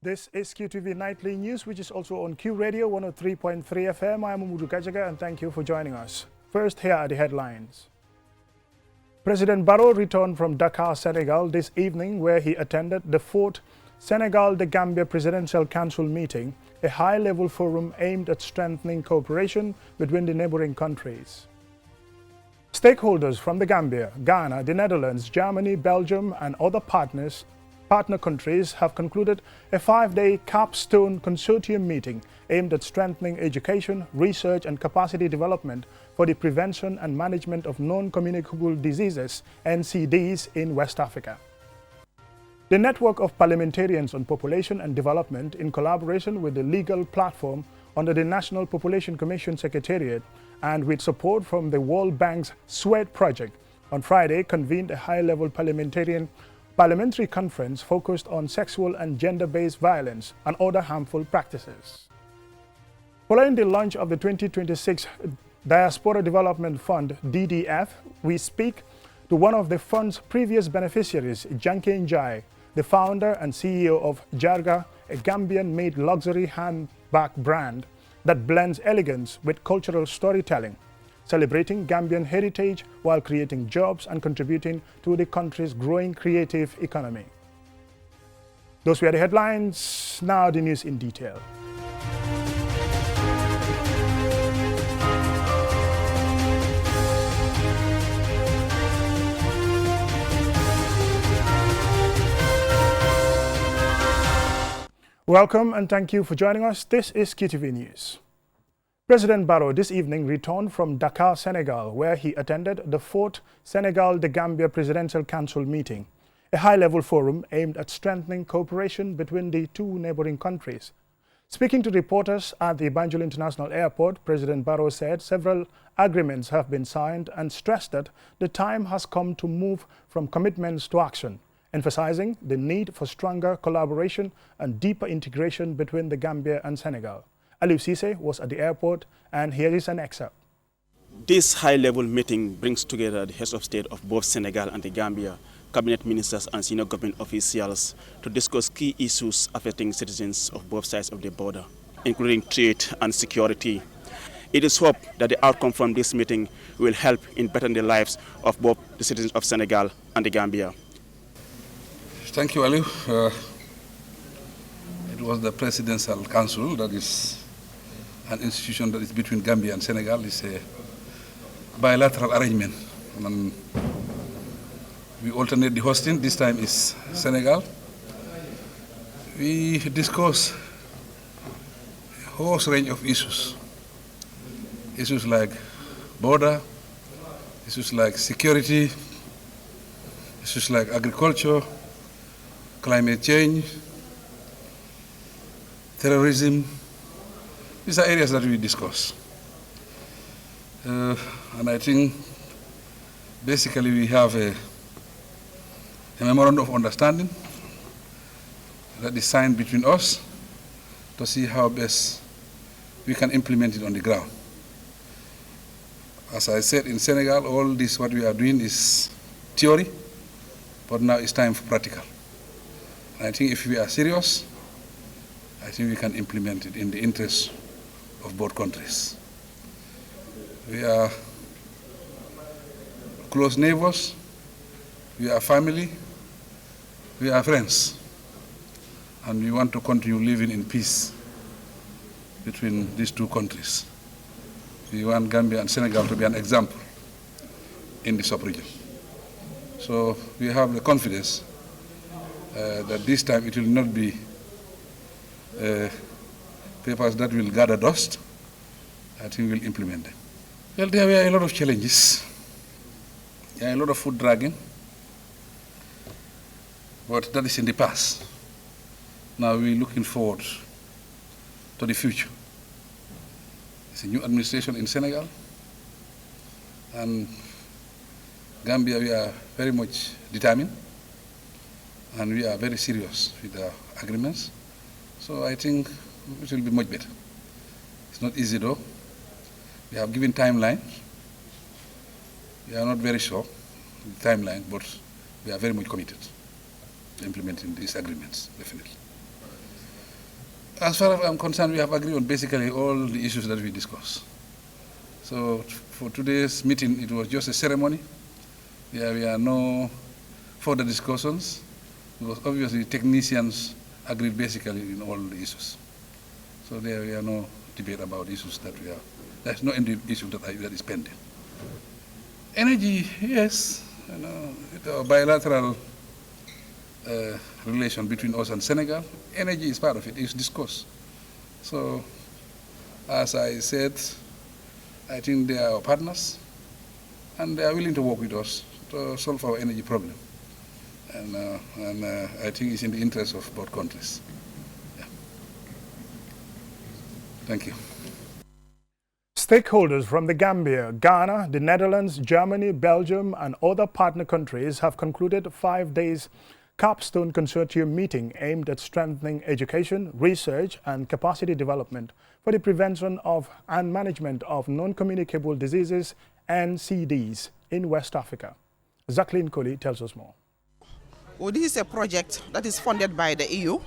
This is Qtv Nightly News, which is also on Q Radio 103.3 FM. I'm Jarga, and thank you for joining us. First, here are the headlines. President Barrow returned from Dakar, Senegal this evening, where he attended the 4th Senegal-The Gambia Presidential Council meeting, a high-level forum aimed at strengthening cooperation between the neighboring countries. Stakeholders from the Gambia, Ghana, the Netherlands, Germany, Belgium, and other partner countries have concluded a 5-day Capstone consortium meeting aimed at strengthening education, research, and capacity development for the prevention and management of non-communicable diseases, NCDs, in West Africa. The network of parliamentarians on population and development, in collaboration with the legal platform under the National Population Commission Secretariat and with support from the World Bank's SWED project, on Friday convened a high-level parliamentary conference focused on sexual and gender-based violence and other harmful practices. Following the launch of the 2026 Diaspora Development Fund, DDF, we speak to one of the fund's previous beneficiaries, Janke Njai, the founder and CEO of Jarga, a Gambian-made luxury handbag brand that blends elegance with cultural storytelling, celebrating Gambian heritage while creating jobs and contributing to the country's growing creative economy. Those were the headlines. Now the news in detail. Welcome and thank you for joining us. This is Qtv News. President Barrow this evening returned from Dakar, Senegal, where he attended the 4th Senegal-The Gambia Presidential Council meeting, a high-level forum aimed at strengthening cooperation between the two neighboring countries. Speaking to reporters at the Banjul International Airport, President Barrow said several agreements have been signed and stressed that the time has come to move from commitments to action, emphasizing the need for stronger collaboration and deeper integration between the Gambia and Senegal. Aliou Cisse was at the airport, and here is an excerpt. This high-level meeting brings together the heads of state of both Senegal and the Gambia, cabinet ministers and senior government officials to discuss key issues affecting citizens of both sides of the border, including trade and security. It is hoped that the outcome from this meeting will help in bettering the lives of both the citizens of Senegal and the Gambia. Thank you, Aliou. It was the Presidential Council, that is an institution that is between Gambia and Senegal. It's a bilateral arrangement. And we alternate the hosting. This time is Senegal. We discuss a whole range of issues. Issues like border, issues like security, issues like agriculture, climate change, terrorism. These are areas that we discuss. And I think basically we have a memorandum of understanding that is signed between us to see how best we can implement it on the ground. As I said, in Senegal, all this what we are doing is theory, but now it's time for practical. And I think if we are serious, I think we can implement it in the interest of both countries. We are close neighbors, we are family, we are friends, and we want to continue living in peace between these two countries. We want Gambia and Senegal to be an example in the sub-region. So we have the confidence that this time it will not be papers that will gather dust. I think we'll implement them. Well, there were a lot of challenges. There are a lot of food dragging, but that is in the past. Now we're looking forward to the future. It's a new administration in Senegal, and Gambia, we are very much determined, and we are very serious with our agreements. So I think it will be much better. It's not easy though. We have given timelines. We are not very sure with the timeline, but we are very much committed to implementing these agreements, definitely. As far as I'm concerned, we have agreed on basically all the issues that we discussed. So for today's meeting, it was just a ceremony. There are no further discussions, because obviously technicians agreed basically in all the issues. So there we are no debate about issues that we have. There's no issue that is pending. Energy, yes, the bilateral relation between us and Senegal, energy is part of it, it's discussed. So, as I said, I think they are our partners, and they are willing to work with us to solve our energy problem. And I think it's in the interest of both countries. Yeah. Thank you. Stakeholders from the Gambia, Ghana, the Netherlands, Germany, Belgium, and other partner countries have concluded a 5 days Capstone consortium meeting aimed at strengthening education, research, and capacity development for the prevention of and management of non-communicable diseases, NCDs, in West Africa. Jacqueline Coley tells us more. Well, this is a project that is funded by the EU,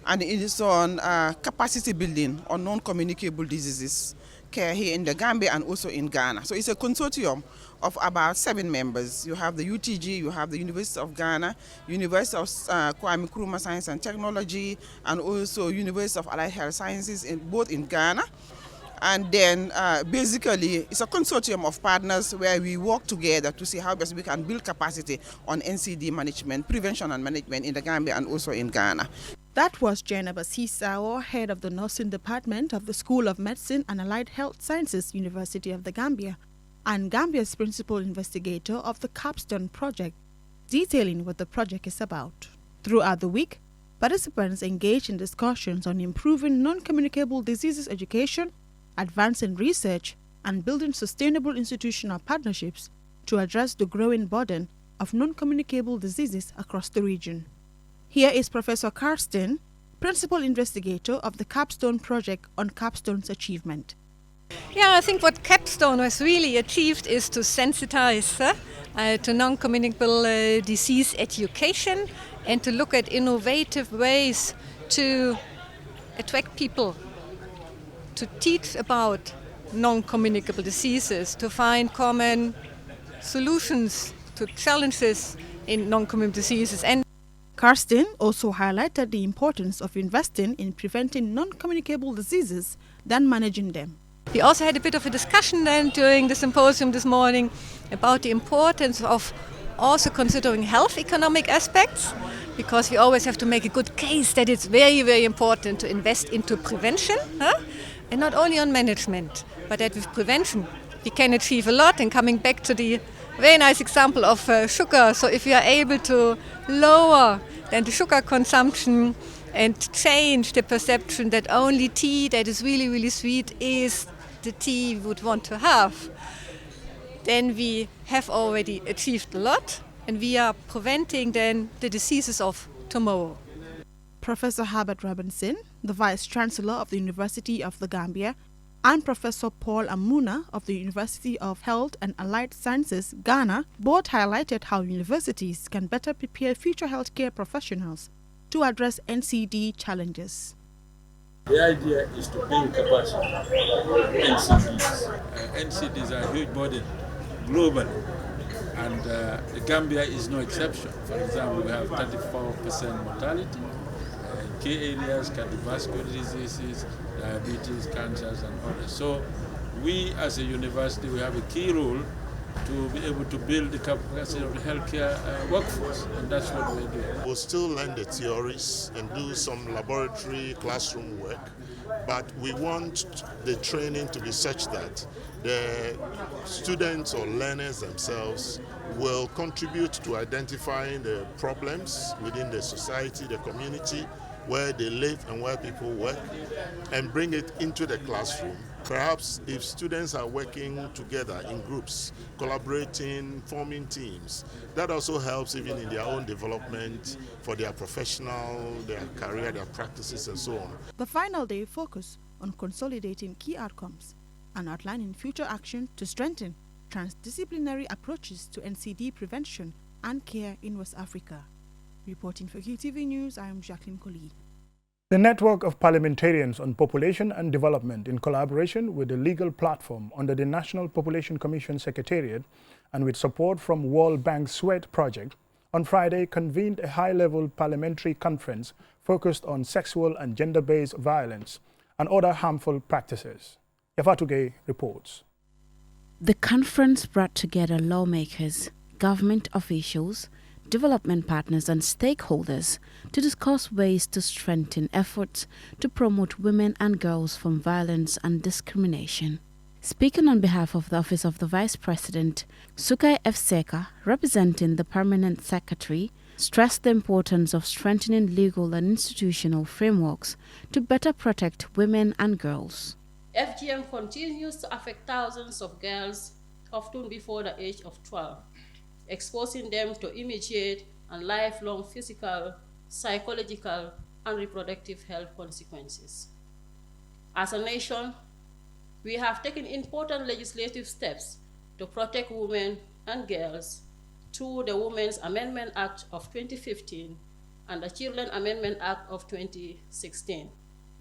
and it is on capacity building on non-communicable diseases care here in the Gambia and also in Ghana. So it's a consortium of about 7 members. You have the UTG, you have the University of Ghana, University of Kwame Nkrumah Science and Technology, and also University of Allied Health Sciences, both in Ghana. And then basically it's a consortium of partners where we work together to see how best we can build capacity on NCD management, prevention and management in the Gambia and also in Ghana. That was Jenna Basisawo, head of the nursing department of the School of Medicine and Allied Health Sciences, University of the Gambia, and Gambia's principal investigator of the Capstone project, detailing what the project is about. Throughout the week, participants engaged in discussions on improving non-communicable diseases education, advancing research, and building sustainable institutional partnerships to address the growing burden of non-communicable diseases across the region. Here is Professor Karsten, principal investigator of the Capstone project, on Capstone's achievement. Yeah, I think what Capstone has really achieved is to sensitize to non-communicable disease education and to look at innovative ways to attract people to teach about non-communicable diseases, to find common solutions to challenges in non-communicable diseases. And Karsten also highlighted the importance of investing in preventing non-communicable diseases than managing them. We also had a bit of a discussion then during the symposium this morning about the importance of also considering health economic aspects, because we always have to make a good case that it's very, very important to invest into prevention, and not only on management, but that with prevention we can achieve a lot. And coming back to the very nice example of sugar, so if we are able to lower then the sugar consumption and change the perception that only tea that is really, really sweet is the tea we would want to have, then we have already achieved a lot, and we are preventing then the diseases of tomorrow. Professor Herbert Robinson, the Vice Chancellor of the University of the Gambia, and Professor Paul Amuna of the University of Health and Allied Sciences, Ghana, both highlighted how universities can better prepare future healthcare professionals to address NCD challenges. The idea is to build capacity NCDs. NCDs are a huge burden globally, and the Gambia is no exception. For example, we have 34% mortality. Key areas, cardiovascular diseases, diabetes, cancers, and others. So we as a university, we have a key role to be able to build the capacity of the healthcare workforce, and that's what we're doing. We'll still learn the theories and do some laboratory classroom work, but we want the training to be such that the students or learners themselves will contribute to identifying the problems within the society, the community, where they live and where people work, and bring it into the classroom. Perhaps if students are working together in groups, collaborating, forming teams, that also helps even in their own development for their professional, their career, their practices, and so on. The final day focused on consolidating key outcomes and outlining future action to strengthen transdisciplinary approaches to NCD prevention and care in West Africa. Reporting for QTV News, I am Jacqueline Coley. The network of parliamentarians on population and development, in collaboration with the legal platform under the National Population Commission Secretariat and with support from World Bank SWEAT project, on Friday convened a high-level parliamentary conference focused on sexual and gender-based violence and other harmful practices. Yafatuge reports. The conference brought together lawmakers, government officials, development partners and stakeholders to discuss ways to strengthen efforts to promote women and girls from violence and discrimination. Speaking on behalf of the Office of the Vice President, Sukai F. Seka, representing the Permanent Secretary, stressed the importance of strengthening legal and institutional frameworks to better protect women and girls. FGM continues to affect thousands of girls, often before the age of 12, exposing them to immediate and lifelong physical, psychological, and reproductive health consequences. As a nation, we have taken important legislative steps to protect women and girls through the Women's Amendment Act of 2015 and the Children Amendment Act of 2016.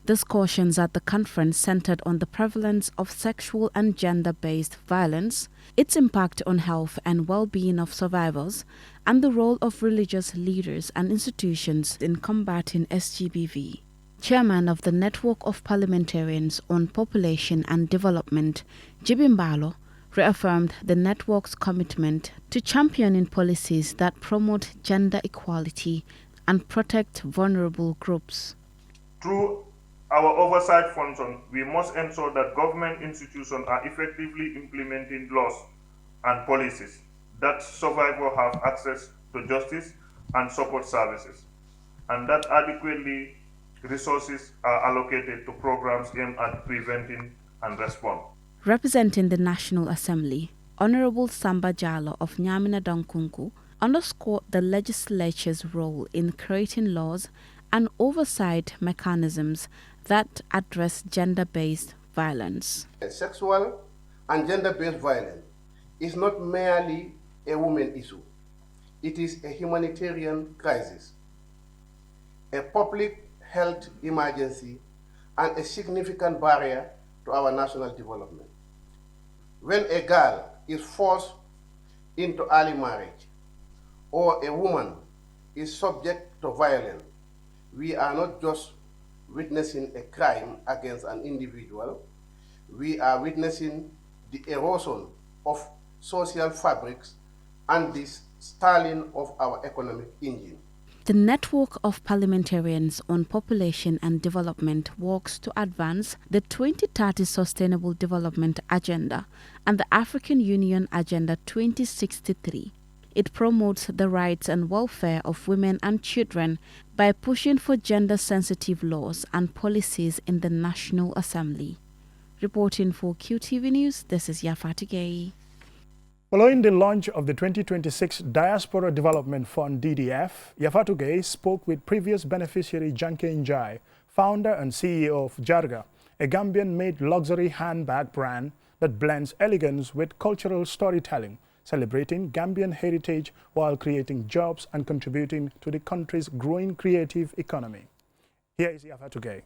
Discussions at the conference centered on the prevalence of sexual and gender-based violence, its impact on health and well-being of survivors, and the role of religious leaders and institutions in combating SGBV. Chairman of the Network of Parliamentarians on Population and Development, Jibimbalo, reaffirmed the network's commitment to championing policies that promote gender equality and protect vulnerable groups. Through our oversight function, we must ensure that government institutions are effectively implementing laws and policies, that survivors have access to justice and support services, and that adequately resources are allocated to programs aimed at preventing and responding. Representing the National Assembly, Honorable Samba Jallo of Nyamina Dankunku underscored the legislature's role in creating laws and oversight mechanisms that address gender-based violence. Sexual and gender-based violence is not merely a women issue. It is a humanitarian crisis, a public health emergency, and a significant barrier to our national development. When a girl is forced into early marriage or a woman is subject to violence, we are not just witnessing a crime against an individual, we are witnessing the erosion of social fabrics and the stalling of our economic engine. The Network of Parliamentarians on Population and Development works to advance the 2030 Sustainable Development Agenda and the African Union Agenda 2063. It promotes the rights and welfare of women and children by pushing for gender-sensitive laws and policies in the National Assembly. Reporting for QTV News, this is Yafatigei. Following the launch of the 2026 Diaspora Development Fund DDF, Yafatuge spoke with previous beneficiary Janke Njai, founder and CEO of Jarga, a Gambian-made luxury handbag brand that blends elegance with cultural storytelling, celebrating Gambian heritage while creating jobs and contributing to the country's growing creative economy. Here is Yafatuge.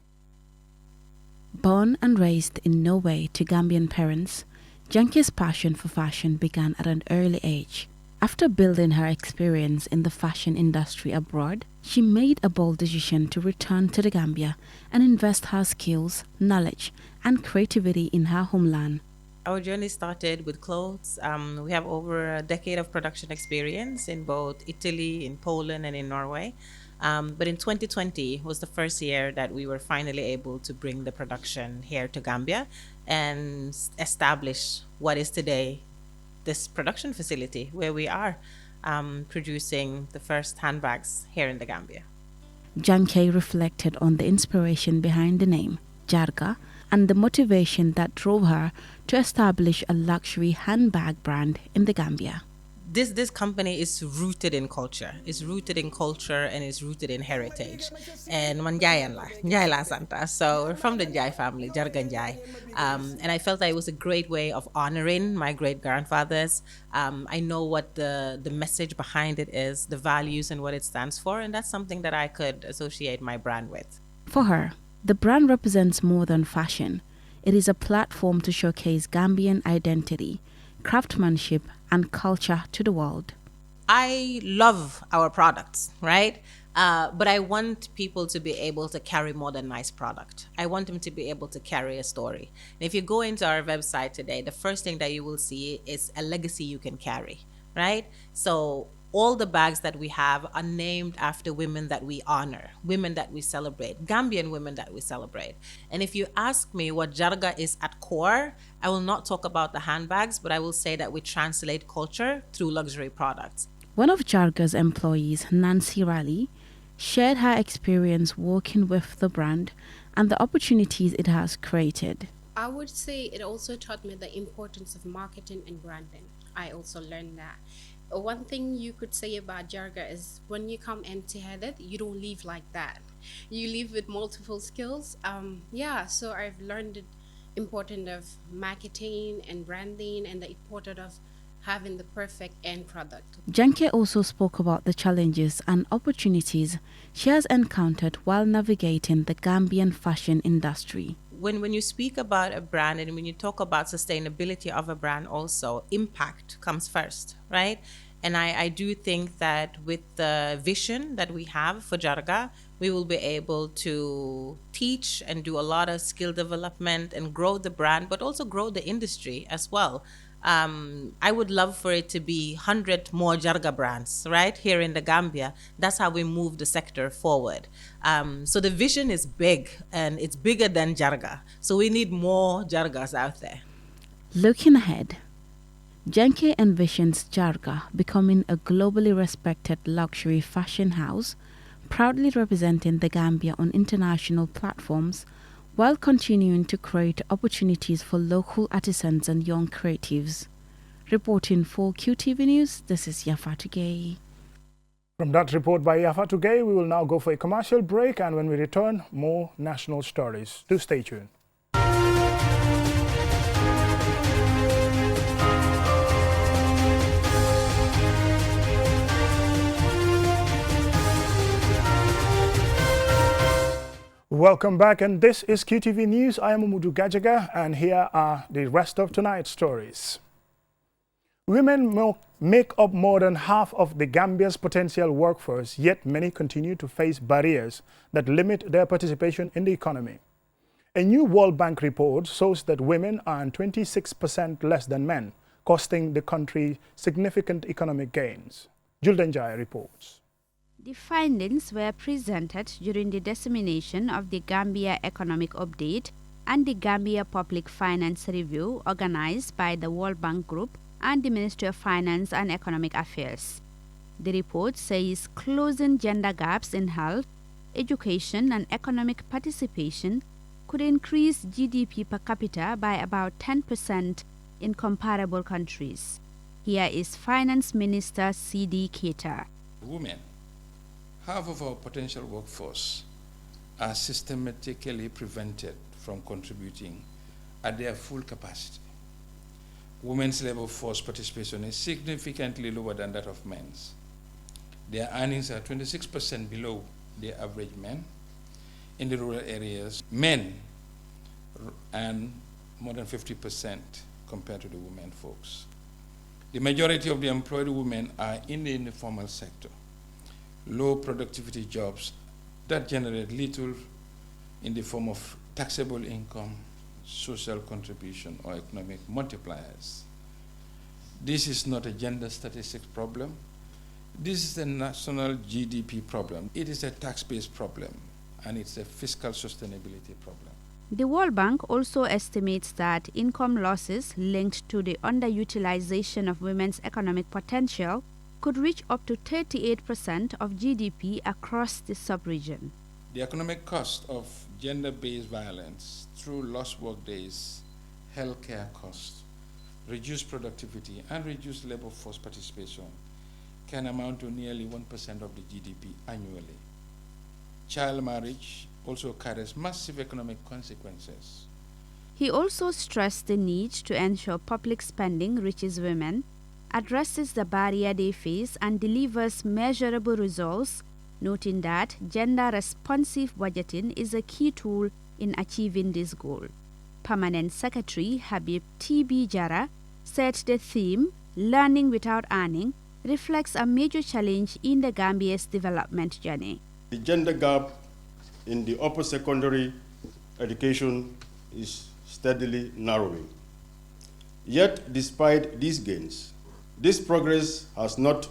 Born and raised in Norway to Gambian parents, Janke's passion for fashion began at an early age. After building her experience in the fashion industry abroad, she made a bold decision to return to the Gambia and invest her skills, knowledge, and creativity in her homeland. Our journey started with clothes. We have over a decade of production experience in both Italy, in Poland, and in Norway. But in 2020 was the first year that we were finally able to bring the production here to Gambia and establish what is today this production facility where we are producing the first handbags here in the Gambia. Janke reflected on the inspiration behind the name, Jarga, and the motivation that drove her to establish a luxury handbag brand in the Gambia. This company is rooted in culture. It's rooted in culture and it's rooted in heritage. And man Njai la Santa. So we're from the Njai family, Jarga Njai. And I felt that it was a great way of honoring my great-grandfathers. I know what the message behind it is, the values and what it stands for, and that's something that I could associate my brand with. For her, the brand represents more than fashion. It is a platform to showcase Gambian identity, craftsmanship, and culture to the world. I love our products, right? But I want people to be able to carry more than nice product. I want them to be able to carry a story. And if you go into our website today, the first thing that you will see is a legacy you can carry, right? So all the bags that we have are named after women that we honor, women that we celebrate, Gambian women that we celebrate. And if you ask me what Jarga is at core, I will not talk about the handbags, but I will say that we translate culture through luxury products. One of Jarga's employees, Nancy Riley, shared her experience working with the brand and the opportunities it has created. I would say it also taught me the importance of marketing and branding. I also learned that. One thing you could say about Jarga is when you come empty-headed, you don't leave like that. You leave with multiple skills. So I've learned the importance of marketing and branding and the importance of having the perfect end product. Janke also spoke about the challenges and opportunities she has encountered while navigating the Gambian fashion industry. When you speak about a brand and when you talk about sustainability of a brand also, impact comes first, right? And I do think that with the vision that we have for Jarga, we will be able to teach and do a lot of skill development and grow the brand, but also grow the industry as well. I would love for it to be 100 more Jarga brands, right, here in the Gambia. That's how we move the sector forward. So the vision is big, and it's bigger than Jarga. So we need more Jargas out there. Looking ahead, Janke envisions Jarga becoming a globally respected luxury fashion house, proudly representing the Gambia on international platforms, while continuing to create opportunities for local artisans and young creatives. Reporting for QTV News, this is Yafatu Gay. From that report by Yafatu Gay, we will now go for a commercial break, and when we return, more national stories. Do stay tuned. Welcome back, and this is QTV News. I am Umudu Gajaga, and here are the rest of tonight's stories. Women make up more than half of the Gambia's potential workforce, yet many continue to face barriers that limit their participation in the economy. A new World Bank report shows that women earn 26% less than men, costing the country significant economic gains. Julden Jaya reports. The findings were presented during the dissemination of the Gambia Economic Update and the Gambia Public Finance Review organized by the World Bank Group and the Ministry of Finance and Economic Affairs. The report says closing gender gaps in health, education and economic participation could increase GDP per capita by about 10% in comparable countries. Here is Finance Minister C.D. Keita. Women, half of our potential workforce, are systematically prevented from contributing at their full capacity. Women's labor force participation is significantly lower than that of men's. Their earnings are 26% below the average men. In the rural areas, men earn more than 50% compared to the women folks. The majority of the employed women are in the informal sector, low productivity jobs that generate little in the form of taxable income, social contribution, or economic multipliers. This is not a gender statistics problem. This is a national GDP problem. It is a tax-based problem, and it's a fiscal sustainability problem. The World Bank also estimates that income losses linked to the underutilization of women's economic potential could reach up to 38% of GDP across the sub-region. The economic cost of gender-based violence through lost work days, healthcare costs, reduced productivity, and reduced labor force participation can amount to nearly 1% of the GDP annually. Child marriage also carries massive economic consequences. He also stressed the need to ensure public spending reaches women, addresses the barrier they face, and delivers measurable results, noting that gender-responsive budgeting is a key tool in achieving this goal. Permanent Secretary Habib T.B. Jarga said the theme, Learning Without Earning, reflects a major challenge in the Gambia's development journey. The gender gap in the upper secondary education is steadily narrowing. Yet, despite these gains, this progress has not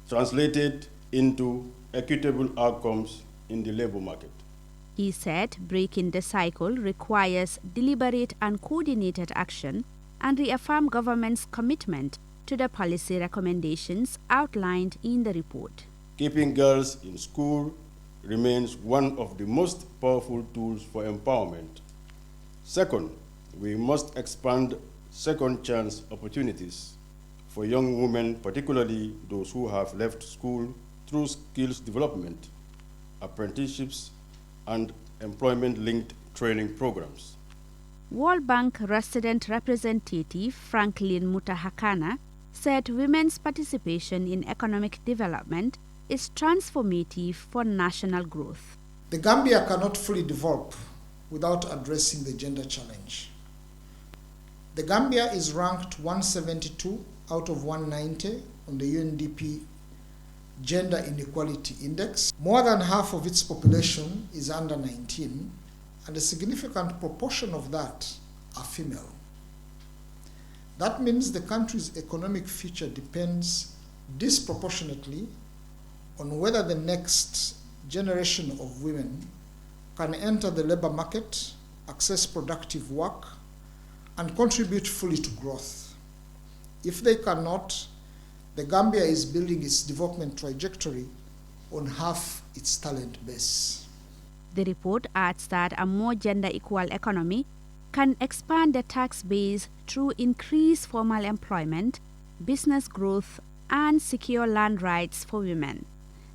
translated into equitable outcomes in the labor market. He said breaking the cycle requires deliberate and coordinated action and reaffirmed government's commitment to the policy recommendations outlined in the report. Keeping girls in school remains one of the most powerful tools for empowerment. Second, we must expand second chance opportunities for young women, particularly those who have left school, through skills development, apprenticeships, and employment-linked training programs. World Bank resident representative Franklin Mutahakana said women's participation in economic development is transformative for national growth. The Gambia cannot fully develop without addressing the gender challenge. The Gambia is ranked 172 out of 190 on the UNDP Gender Inequality Index. More than half of its population is under 19, and a significant proportion of that are female. That means the country's economic future depends disproportionately on whether the next generation of women can enter the labor market, access productive work, and contribute fully to growth. If they cannot, the Gambia is building its development trajectory on half its talent base. The report adds that a more gender-equal economy can expand the tax base through increased formal employment, business growth, and secure land rights for women.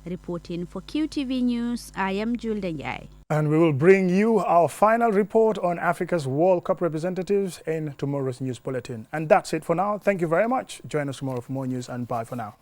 Reporting for QTV News, I am Julde Njai. And we will bring you our final report on Africa's World Cup representatives in tomorrow's news bulletin. And that's it for now. Thank you very much. Join us tomorrow for more news, and bye for now.